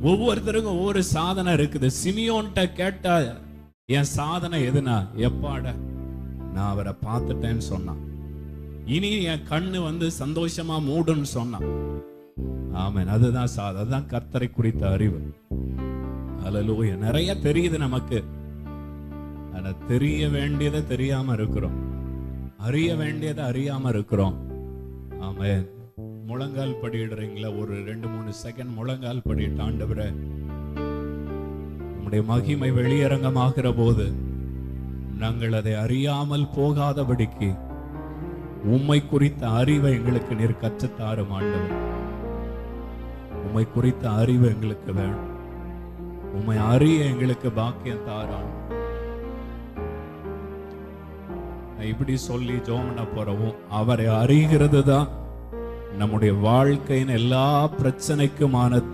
ஒவ்வொருத்தருக்கும் ஒவ்வொரு சாதனை இருக்குது. சிமியோன்ட்ட கேட்டா என் சாதனை எதுனா, எப்பாட நான் அவரை பார்த்துட்டேன்னு சொன்னான். இனி என் கண்ணு சந்தோஷமா மூடுன்னு சொன்னான். ஆமென். அதுதான் அதுதான் கர்த்தரை குறித்த அறிவு. அல்லேலூயா. நிறைய தெரியுது நமக்கு, ஆனா தெரிய வேண்டியதை தெரியாம இருக்கிறோம், அறிய வேண்டியதை அறியாம இருக்கிறோம். ஆமென். முழங்கால் படியிடுறீங்களா? ஒரு 2-3 செகண்ட் முழங்கால் படிட்டு, ஆண்டவரே உம்முடைய மகிமை வெளியரங்கமாகிற போது நாங்கள் அதை அறியாமல் போகாதபடிக்கு உம்மை குறித்த அறிவை எங்களுக்கு நீர் கற்றுத்தாரும் ஆண்டவர். உம்மை குறித்த அறிவு எங்களுக்கு வேணும். உம்மை அறிய எங்களுக்கு பாக்கியம் தாரான். இப்படி சொல்லி ஜோமன போறவும், அவரை அறிகிறது தான் நம்முடைய வாழ்க்கையின் எல்லா பிரச்சனைக்குமான